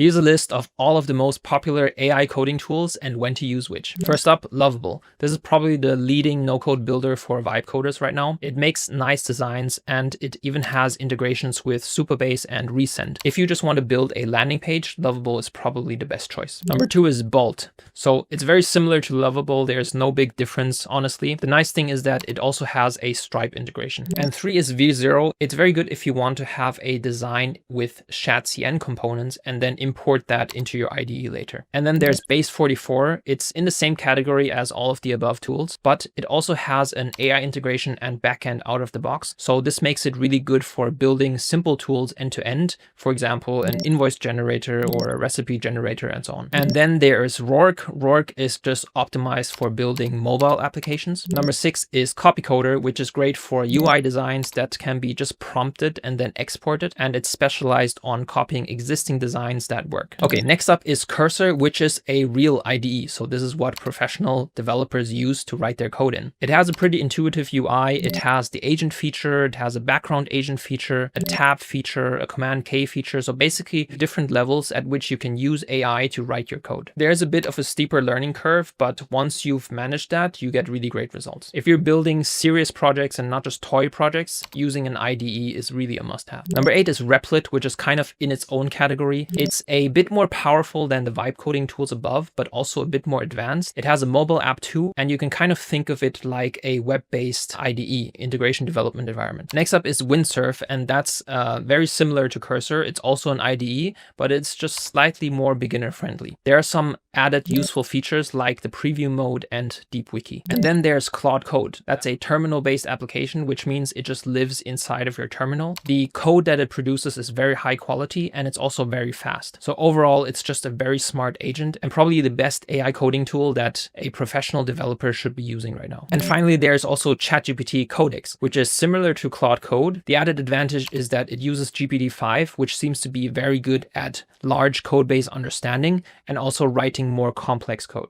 Here's a list of all of the most popular AI coding tools and when to use which. First up, Lovable. This is probably the leading no-code builder for vibe coders right now. It makes nice designs and it even has integrations with Supabase and Resend. If you just want to build a landing page, Lovable is probably the best choice. Number 2 is Bolt. So it's very similar to Lovable. There's no big difference, honestly. The nice thing is that it also has a Stripe integration. And 3 is V0. It's very good if you want to have a design with ShadCN components and then import that into your IDE later. And then there's Base44. It's in the same category as all of the above tools, but it also has an AI integration and backend out of the box. So this makes it really good for building simple tools end to end. For example, an invoice generator or a recipe generator and so on. And then there's Roark. Roark is just optimized for building mobile applications. Number 6 is Copycoder, which is great for UI designs that can be just prompted and then exported. And it's specialized on copying existing designs that work. Okay, next up is Cursor, which is a real IDE. So this is what professional developers use to write their code in. It has a pretty intuitive UI. It has the agent feature, it has a background agent feature, a tab feature, a command K feature. So basically different levels at which you can use AI to write your code. There's a bit of a steeper learning curve, but once you've managed that, you get really great results. If you're building serious projects and not just toy projects, using an IDE is really a must-have. Number 8 is Replit, which is kind of in its own category. It's a bit more powerful than the vibe coding tools above, but also a bit more advanced. It has a mobile app too, and you can kind of think of it like a web-based IDE, integration development environment. Next up is Windsurf, and that's very similar to Cursor. It's also an IDE, but it's just slightly more beginner friendly. There are some added useful features like the preview mode and Deep Wiki. And then there's Claude Code. That's a terminal-based application, which means it just lives inside of your terminal. The code that it produces is very high quality and it's also very fast. So overall, it's just a very smart agent and probably the best AI coding tool that a professional developer should be using right now. And finally, there's also ChatGPT Codex, which is similar to Claude Code. The added advantage is that it uses GPT-5, which seems to be very good at large code base understanding and also writing more complex code.